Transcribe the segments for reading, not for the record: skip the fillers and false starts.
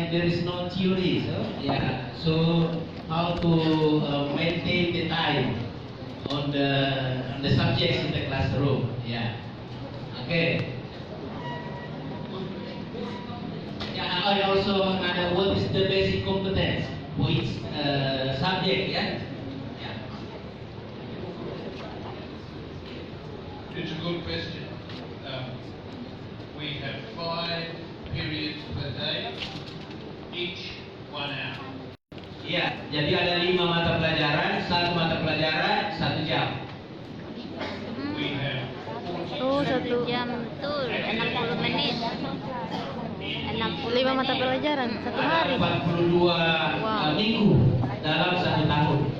and there is no theory. So yeah, so how to maintain the time on the subjects in the classroom. Yeah. Okay. Yeah, I also what is the basic competence for each subject? Yeah. Yeah. It's a good question. We have 5 periods per day, each 1 hour. Iya, jadi ada 5 mata pelajaran, 1 mata pelajaran 1 jam. We have Oh, 1 jam betul, 60 menit. 5 mata pelajaran 1 hari. 42 minggu dalam 1 tahun.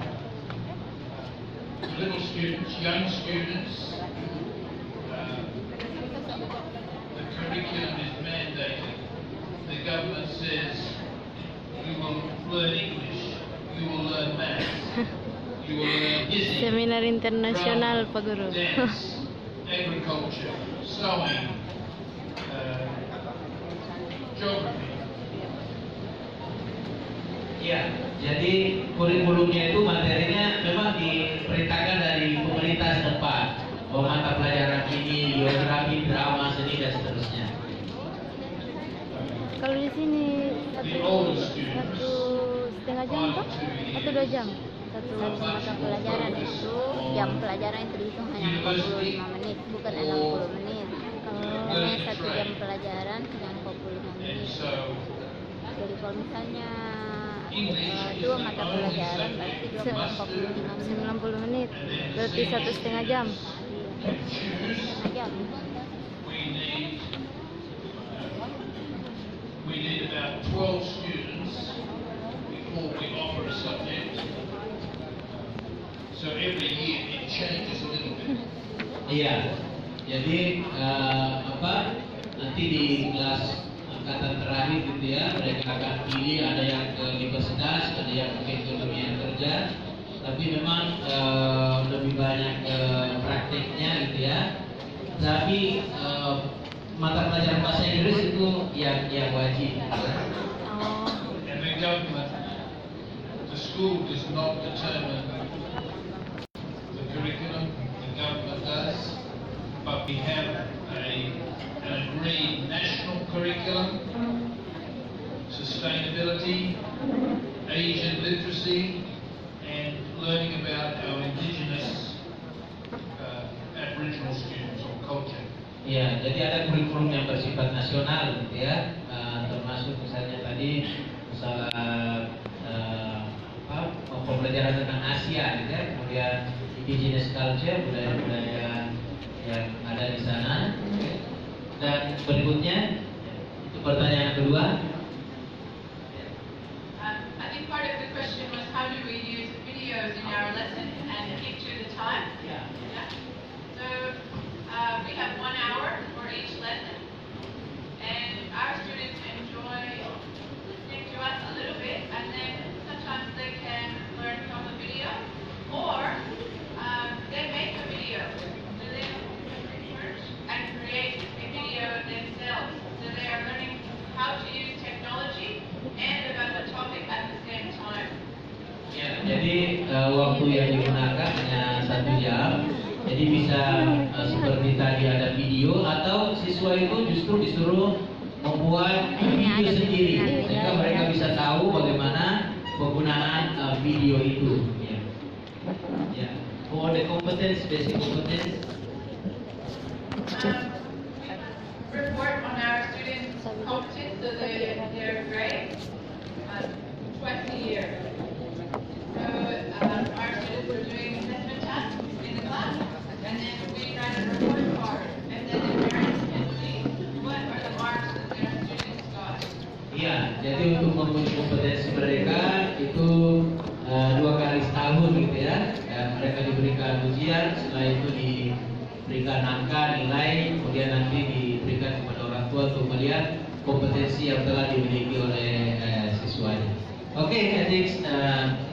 little students, young students. The curriculum is mandated. The government says you will learn English, you will learn maths, you will learn history, Seminar internasional Pak Guru. dance, agriculture, sewing, geography. Ya, jadi kurikulumnya itu materinya memang diperintahkan dari pemerintah setempat. Bahwa mata pelajaran ini, geografi, drama, seni dan seterusnya. Kalau di sini The older students, 1,5 jam toh? 1 2 jam? Satu mata pelajaran itu jam pelajaran itu dihitung hanya 45 menit, bukan 60 menit. Hanya 1 jam pelajaran hanya 45 and menit. so Jadi kalau misalnya English is 2 the mata only pelajaran berarti subject 2 kali 45 menit. 90 menit. Berarti 1,5 jam. to choose. Setengah jam. We need about 12 students before we offer a subject. So every year it changes a little bit. Iya, jadi nanti di kelas angkatan terakhir gitu ya, mereka akan pilih ada yang ke universitas, ada yang mungkin ke dunia kerja, tapi memang lebih banyak ke prakteknya gitu ya. Tapi mata pelajaran bahasa Inggris itu yang wajib. Oh, And the government, the school does not determine the curriculum, the government does, but we have an agreed national curriculum, sustainability, Asian literacy, and learning about our indigenous Aboriginal students or culture. Ya, jadi ada kurikulum yang bersifat nasional gitu ya, termasuk misalnya tadi masalah pembelajaran tentang Asia gitu ya, kemudian indigenous culture, budaya-budaya yang ada di sana. Dan berikutnya itu pertanyaan kedua. I think part of the question was how do we use videos in our lesson and keep to the time? Ya. Yeah. So we have 1 hour for each lesson, and our students enjoy listening to us a little bit, and then sometimes they can learn from the video, or they make a video. So they research and create a video themselves. So they are learning how to use technology and about the topic at the same time. Ya, jadi waktu yang digunakan hanya 1 jam. Jadi bisa seperti tadi ada video atau siswa itu justru disuruh membuat video sendiri sehingga mereka bisa tahu bagaimana penggunaan video itu. Ya. Ya. For the competence, basic competence. Report on our students' competence, so their grades, twice a year. So our students are doing assessment tasks in the class, and then we write a report card, and then the parents can see what are the marks that their students got. Iya, jadi untuk menguji kompetensi mereka itu 2 kali setahun gitu ya. Dan mereka diberikan ujian, setelah itu diberikan angka, nilai, kemudian nanti diberikan kepada orang tua untuk melihat kompetensi yang telah dimiliki oleh siswanya. Oke, I think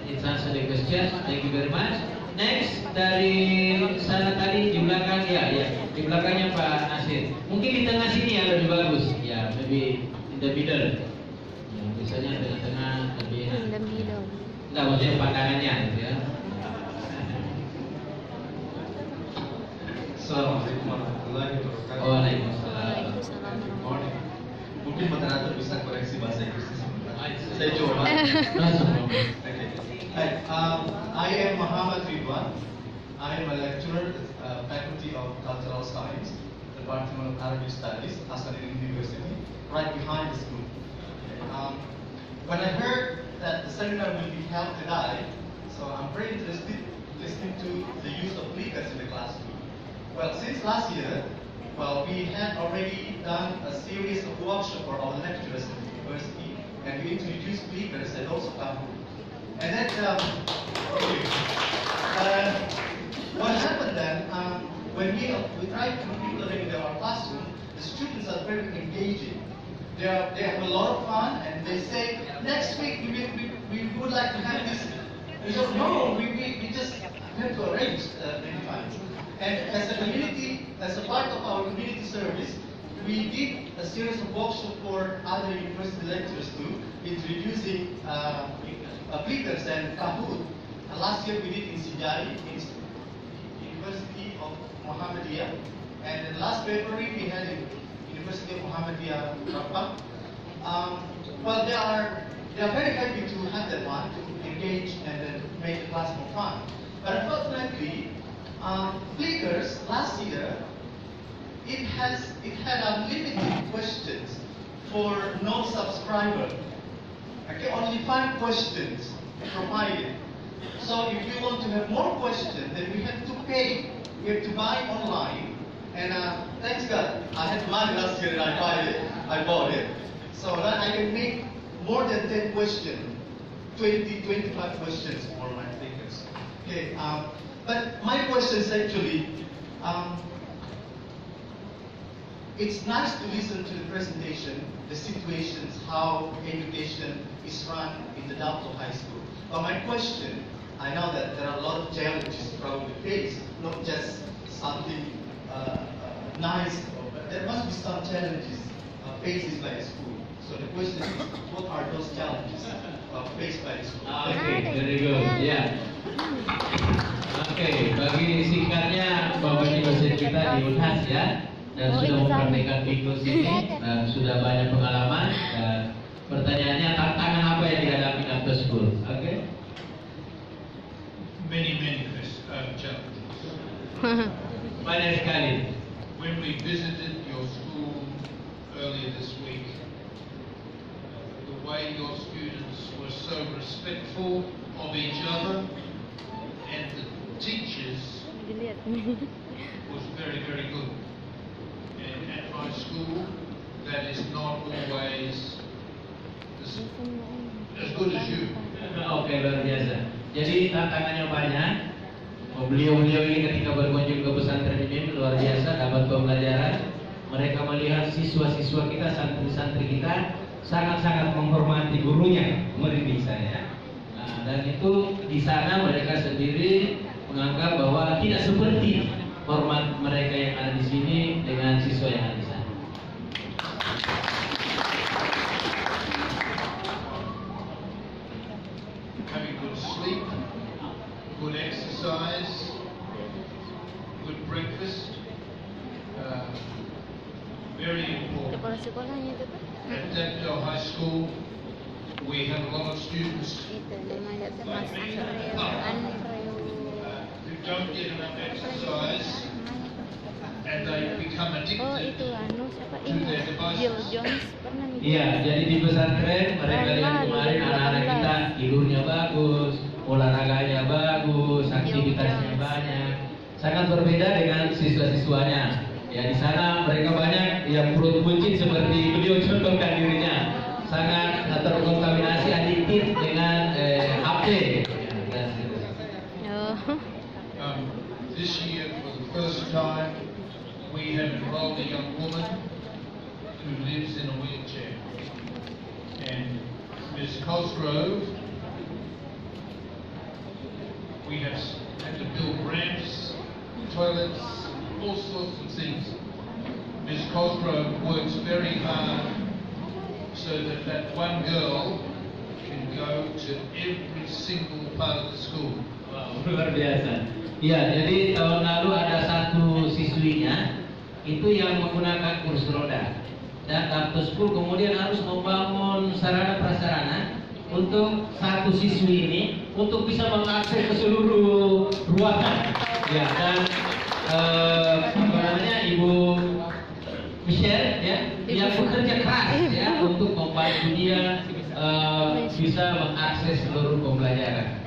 it's answer the question. Thank you very much. Next dari sana tadi di belakang ya, di belakangnya Pak Nasir. Mungkin di tengah sini ya lebih bagus. Ya, maybe in the middle. Ya, misalnya tengah-tengah lebih enak. Dalam. Enggak, maksudnya pandangannya gitu ya. Assalamualaikum warahmatullahi wabarakatuh. Waalaikumsalam. Waalaikumsalam. Good morning. Mungkin moderator bisa koreksi bahasa Inggrisnya sebentar. Saya coba. Okay. Hi, I am Muhammad Ridwan. I am a lecturer at Faculty of Cultural Science, Department of Arabic Studies, Hasanuddin University, right behind the school. When I heard that the seminar will be held today, so I'm very interested listening to the use of flickers in the classroom. Well, since last year, we had already done a series of workshops for our lecturers at the university, and we introduced flickers and also Kahoot. And then, what happened then, when we tried to implement in our classroom, the students are very engaging. They have a lot of fun, and they say, next week we would like to have this. We don't know, we just have to arrange many times. And as a community, as a part of our community service, we did a series of workshops for other university lecturers too, introducing flickers and Kahoot. Last year we did in Sijari, in University of Muhammadiyah, and then last February we had in University of Muhammadiyah, Rabak. Well, they are very happy to have that one, to engage and then make the class more fun. But unfortunately, flickers last year, it had unlimited questions for no subscriber. Okay, only 5 questions provided. So if you want to have more questions, then we have to pay. We have to buy online. And thanks God, I had money last year and I bought it. So that I can make more than 10 questions, 20, 25 questions for my flickers. Okay, but my question is actually, it's nice to listen to the presentation, the situations, how education is run in the Dapto High School. But my question, I know that there are a lot of challenges probably faced, not just something nice, but there must be some challenges faced by the school. So the question is, what are those challenges faced by the school? Oke, very good. Ya. Oke, bagi singkatnya Bapak dosen kita di Unhas ya, dan sudah mempraktikkan Biklus ini, dan sudah banyak pengalaman. Dan pertanyaannya, tantangan apa yang dihadapi Dapto School? Oke? Many challenges. Banyak sekali. When we visited your school earlier this week, the way your students were so respectful of each other and the teachers was very, very good. And at my school, that is not always as good as you. Oke, luar biasa. Jadi tantangannya banyak. Beliau-beliau ini ketika berkunjung ke pesantren ini luar biasa, dapat pembelajaran. Mereka melihat siswa-siswa kita, santri-santri kita sangat-sangat menghormati gurunya, murid saya. Nah, dan itu di sana mereka sendiri menganggap bahwa tidak seperti hormat mereka yang ada di sini dengan siswa yang ada di sana. Having good sleep, good exercise, good breakfast, very important. Sekolah-sekolahnya itu kan? At Dapto High School, we have a lot of students Itu namanya Mas Andreu. who don't get enough exercise and they become Oh addicted itu siapa to ini? their Jill devices. Jones pernah nih. Iya, jadi di pesantren mereka lihat kemarin anak-anak kita tidurnya bagus, olahraganya bagus, aktivitasnya banyak. Sangat berbeda dengan siswa-siswanya. Ya di sana mereka banyak yang perut buncit seperti beliau contohkan dirinya, sangat terkontaminasi adiktif dengan HP. Dan seterusnya. Oh. This year, for the first time, we have enrolled a young woman who lives in a wheelchair. And Ms. Cosgrove, we have had to build ramps, toilets, all sorts of things. Ms. Cosgrove works very hard so that that one girl can go to every single part of the school. Wow, luar biasa. Ya, jadi tahun lalu ada satu siswinya itu yang menggunakan kursi roda dan after school kemudian harus membangun sarana prasarana untuk satu siswi ini untuk bisa mengakses ke seluruh ruangan. Ya, dan apa namanya Ibu Michelle ya, dia bekerja keras ya untuk membantu dia bisa mengakses seluruh pembelajaran.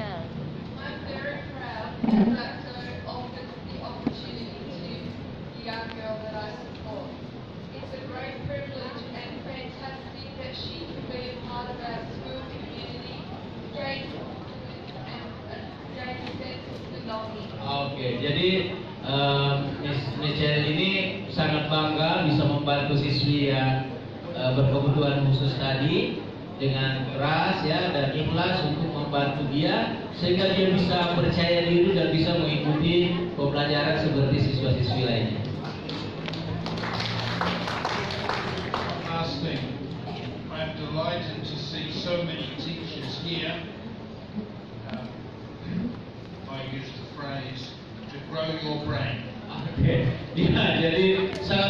I'm very proud that Zoe offers the opportunity to the young girl that I support. It's a great privilege and fantastic that she can be a part of our school community, gain confidence and gain a sense of belonging. Oke, jadi Miss Michelle ini sangat bangga bisa membantu siswi yang berkebutuhan khusus tadi dengan keras ya dan ikhlas untuk membantu dia sehingga dia bisa percaya diri dan bisa mengikuti pembelajaran seperti siswa-siswi lainnya. Last thing, I'm delighted to see so many teachers here. I use the phrase to grow your brain. Oke, ya, jadi sangat